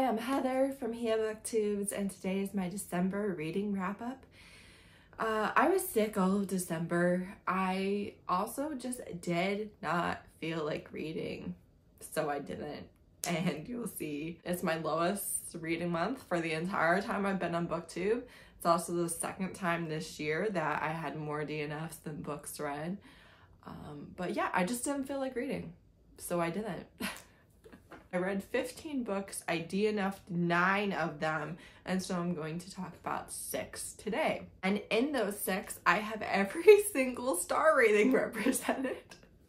Hi, I'm Heather from booktubes, and today is my December reading wrap-up. I was sick all of December. I also just did not feel like reading, so I didn't. And you'll see it's my lowest reading month for the entire time I've been on booktube. It's also the second time this year that I had more DNFs than books read. But yeah, I just didn't feel like reading, so I didn't. I read 15 books, I DNF'd 9 of them, and so I'm going to talk about 6 today. And in those 6, I have every single star rating represented,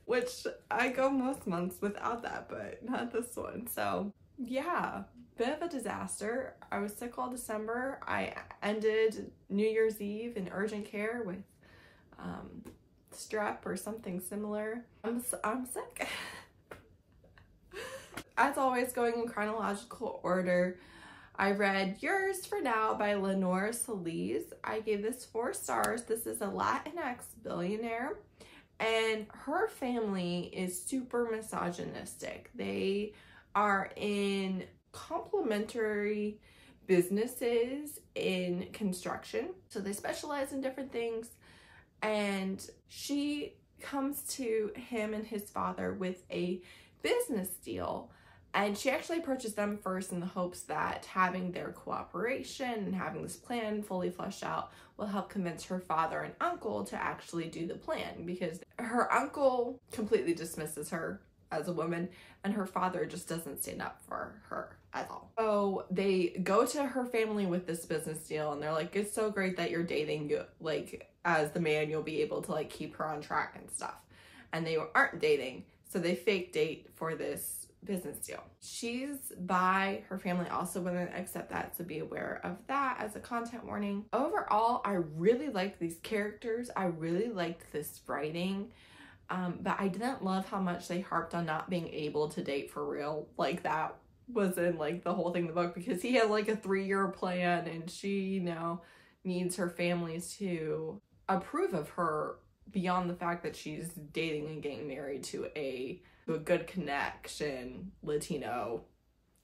which I go most months without that, but not this one. So yeah, bit of a disaster. I was sick all December. I ended New Year's Eve in urgent care with strep or something similar. I'm sick. As always, going in chronological order, I read Yours for Now by Leonor Soliz. I gave this 4 stars. This is a Latinx billionaire, and her family is super misogynistic. They are in complementary businesses in construction, so they specialize in different things, and she comes to him and his father with a business deal. And she actually approaches them first in the hopes that having their cooperation and having this plan fully fleshed out will help convince her father and uncle to actually do the plan, because her uncle completely dismisses her as a woman and her father just doesn't stand up for her at all. So they go to her family with this business deal and they're like, it's so great that you're dating, like as the man you'll be able to like keep her on track and stuff. And they aren't dating, so they fake date for this business deal. She's bi. Her family also wouldn't accept that, so be aware of that as a content warning. Overall, I really liked these characters. I really liked this writing, but I didn't love how much they harped on not being able to date for real. Like that was in like the whole thing in the book, because he had like a 3-year plan and she, you know, needs her families to approve of her beyond the fact that she's dating and getting married to a good connection Latino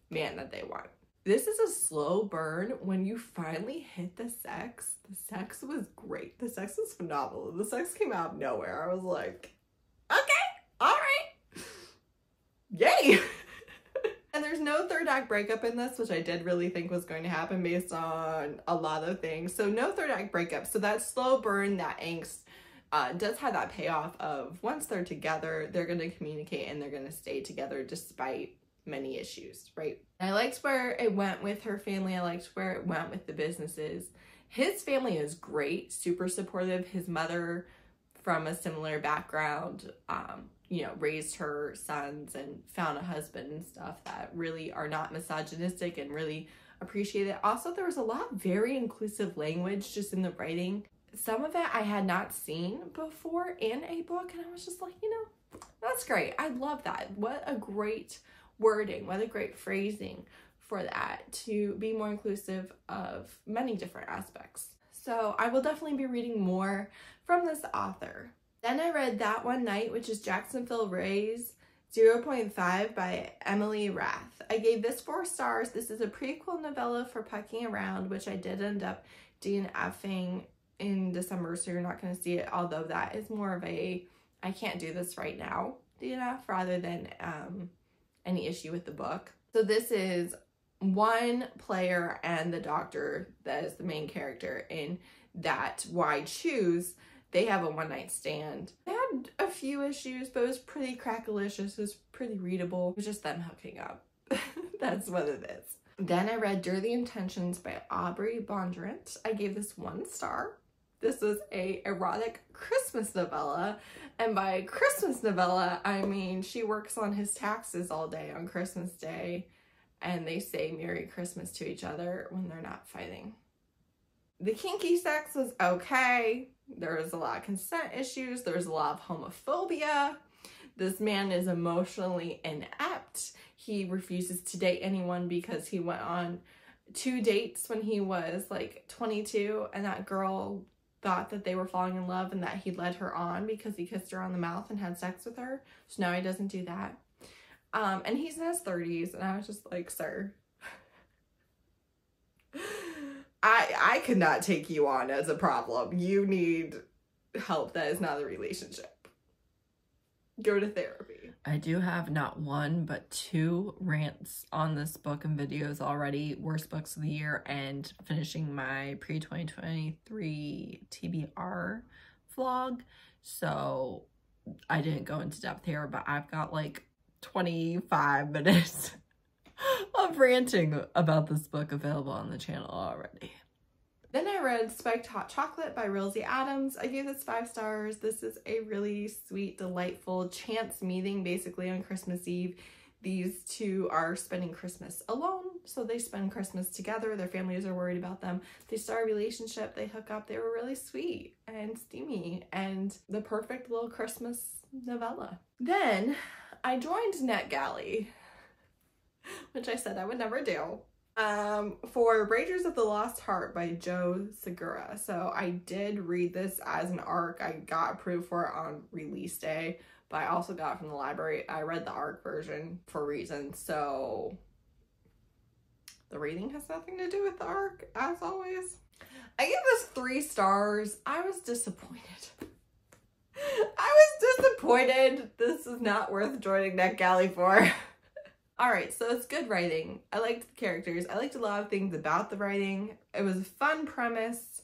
man that they want. This is a slow burn. When you finally hit the sex was great. The sex was phenomenal. The sex came out of nowhere. I was like, okay, all right, yay. And there's no third act breakup in this, which I did really think was going to happen based on a lot of things. So no third act breakup. So that slow burn, that angst, does have that payoff of once they're together, they're going to communicate and they're going to stay together despite many issues, right? I liked where it went with her family. I liked where it went with the businesses. His family is great, super supportive. His mother, from a similar background, you know, raised her sons and found a husband and stuff that really are not misogynistic and really appreciate it. Also, there was a lot of very inclusive language just in the writing. Some of it I had not seen before in a book, and I was just like, you know, that's great. I love that. What a great wording, what a great phrasing for that, to be more inclusive of many different aspects. So I will definitely be reading more from this author. Then I read That One Night, which is Jacksonville Rays 0.5 by Emily Rath. I gave this 4 stars. This is a prequel novella for Pucking Around, which I did end up DNFing in December, so you're not going to see it, although that is more of a I can't do this right now DNF rather than any issue with the book. So this is one player and the doctor that is the main character in that Why Choose. They have a one-night stand. They had a few issues, but it was pretty crackalicious. It was pretty readable. It was just them hooking up. That's what it is. Then I read Dirty Intentions by Aubrey Bondurant. I gave this 1 star. This was a erotic Christmas novella, and by Christmas novella, I mean she works on his taxes all day on Christmas Day, and they say Merry Christmas to each other when they're not fighting. The kinky sex was okay. There was a lot of consent issues. There was a lot of homophobia. This man is emotionally inept. He refuses to date anyone because he went on 2 dates when he was like 22, and that girl thought that they were falling in love and that he led her on because he kissed her on the mouth and had sex with her. So now he doesn't do that. And he's in his 30s, and I was just like, sir, I could not take you on as a problem. You need help. That is not a relationship. Go to therapy. I do have not one, but 2 rants on this book and videos already. Worst books of the year and finishing my pre-2023 TBR vlog. So I didn't go into depth here, but I've got like 25 minutes of ranting about this book available on the channel already. Then I read Spiked Hot Chocolate by Rilzy. I gave this 5 stars. This is a really sweet, delightful chance meeting basically on Christmas Eve. These two are spending Christmas alone, so they spend Christmas together. Their families are worried about them. They start a relationship, they hook up. They were really sweet and steamy and the perfect little Christmas novella. Then I joined NetGalley, which I said I would never do. For Rangers of the Lost Heart by Joe Segura. So I did read this as an ARC. I got approved for it on release day, but I also got it from the library. I read the ARC version for reasons, so the reading has nothing to do with the ARC, as always. I gave this 3 stars. I was disappointed. This is not worth joining NetGalley for. Alright, so it's good writing. I liked the characters. I liked a lot of things about the writing. It was a fun premise,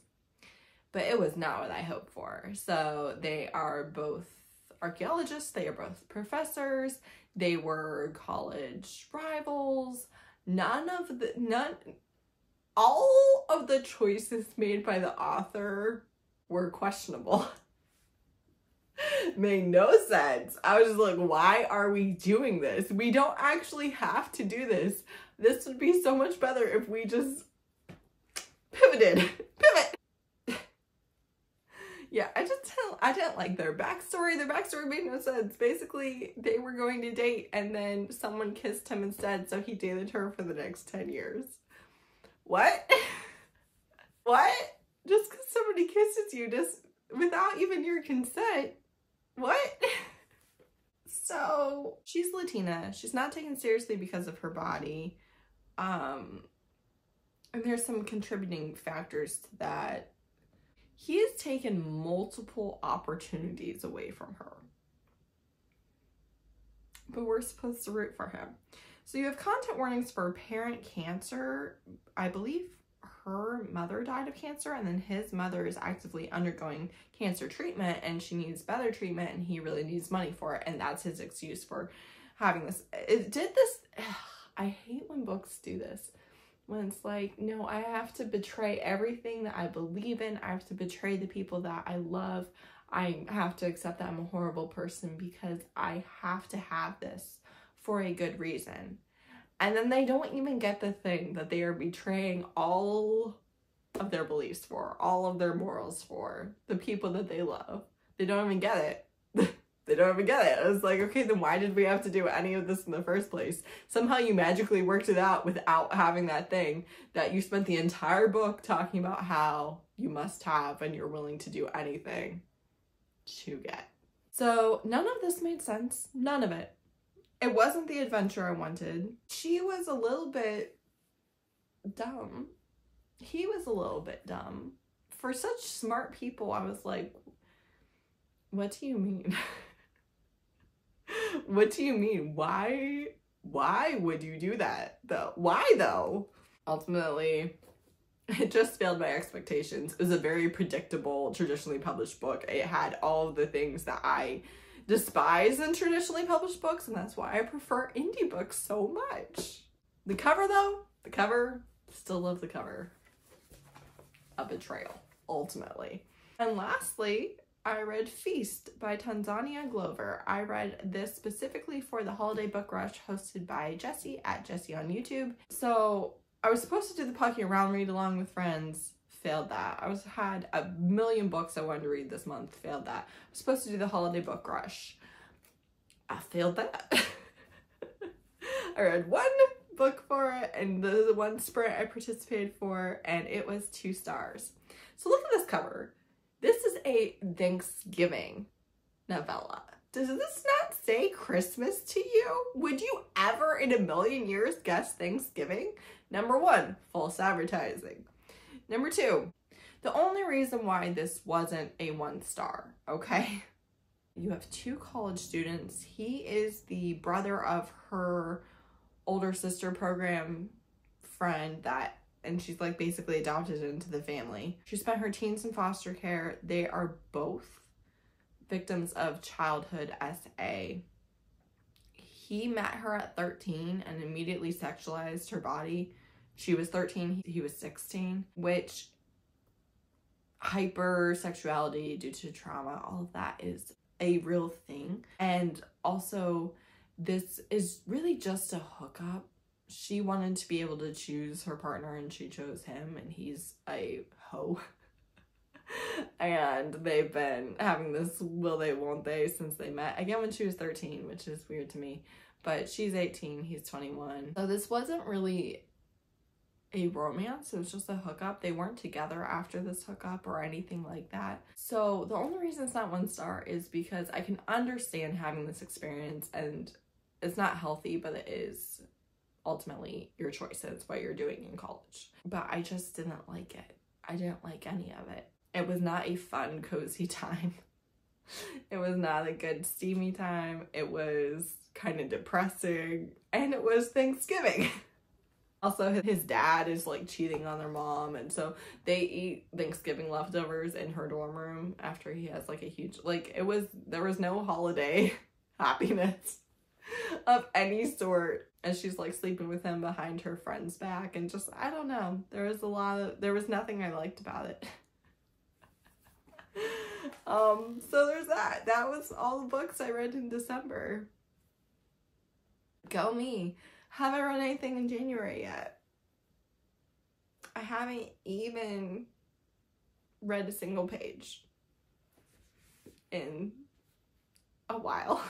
but it was not what I hoped for. So they are both archaeologists. They are both professors. They were college rivals. All of the choices made by the author were questionable. Made no sense. I was just like, why are we doing this? We don't actually have to do this. This would be so much better if we just pivoted. Pivot. Yeah, I didn't like their backstory. Their backstory made no sense. Basically, they were going to date and then someone kissed him instead, so he dated her for the next 10 years. What? What? Just because somebody kisses you just without even your consent. What? So she's Latina. She's not taken seriously because of her body. And there's some contributing factors to that. He has taken multiple opportunities away from her. But we're supposed to root for him. So you have content warnings for apparent cancer. I believe her mother died of cancer, and then his mother is actively undergoing cancer treatment and she needs better treatment and he really needs money for it, and that's his excuse for having this. I hate when books do this, when it's like, no, I have to betray everything that I believe in. I have to betray the people that I love. I have to accept that I'm a horrible person because I have to have this for a good reason. And then they don't even get the thing that they are betraying all of their beliefs for, all of their morals for, the people that they love. They don't even get it. They don't even get it. It's like, okay, then why did we have to do any of this in the first place? Somehow you magically worked it out without having that thing that you spent the entire book talking about how you must have and you're willing to do anything to get. So none of this made sense. None of it. It wasn't the adventure I wanted. She was a little bit dumb. He was a little bit dumb. For such smart people, I was like, what do you mean? What do you mean? Why would you do that though? Why though? Ultimately, it just failed my expectations. It was a very predictable, traditionally published book. It had all of the things that I despise in traditionally published books, and that's why I prefer indie books so much. The cover though, still love the cover. A betrayal, ultimately. And lastly, I read Feast by Tanzania Glover. I read this specifically for the Holiday Book Rush hosted by Jessie at Jessie on YouTube. So I was supposed to do the Pocky Around read along with friends. Failed that. Had a million books I wanted to read this month. Failed that. I was supposed to do the Holiday Book Rush. I failed that. I read one book for it, and the one sprint I participated for, and it was 2 stars. So look at this cover. This is a Thanksgiving novella. Does this not say Christmas to you? Would you ever in a million years guess Thanksgiving? Number 1, false advertising. Number 2, the only reason why this wasn't a 1 star, okay? You have 2 college students. He is the brother of her older sister program friend and she's like basically adopted into the family. She spent her teens in foster care. They are both victims of childhood SA. He met her at 13 and immediately sexualized her body. She was 13, he was 16, which hypersexuality due to trauma, all of that is a real thing. And also, this is really just a hookup. She wanted to be able to choose her partner and she chose him, and he's a hoe. And they've been having this will they won't they since they met again when she was 13, which is weird to me, but she's 18, he's 21. So this wasn't really a romance, it was just a hookup. They weren't together after this hookup or anything like that. So the only reason it's not 1 star is because I can understand having this experience, and it's not healthy, but it is ultimately your choice. It's what you're doing in college. But I just didn't like it. I didn't like any of it. It was not a fun, cozy time. It was not a good, steamy time. It was kind of depressing, and it was Thanksgiving. Also, his dad is like cheating on their mom, and so they eat Thanksgiving leftovers in her dorm room after he has like a huge, like, there was no holiday happiness of any sort, and she's like sleeping with him behind her friend's back, and just, I don't know, there was nothing I liked about it. So there's that. That was all the books I read in December. Go me. Haven't read anything in January yet. I haven't even read a single page in a while.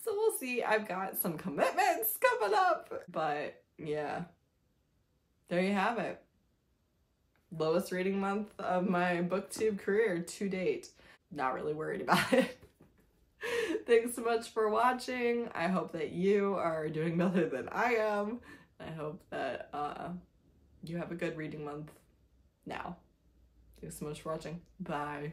So we'll see. I've got some commitments coming up. But yeah, there you have it. Lowest reading month of my booktube career to date. Not really worried about it. Thanks so much for watching. I hope that you are doing better than I am. I hope that you have a good reading month now. Thanks so much for watching. Bye.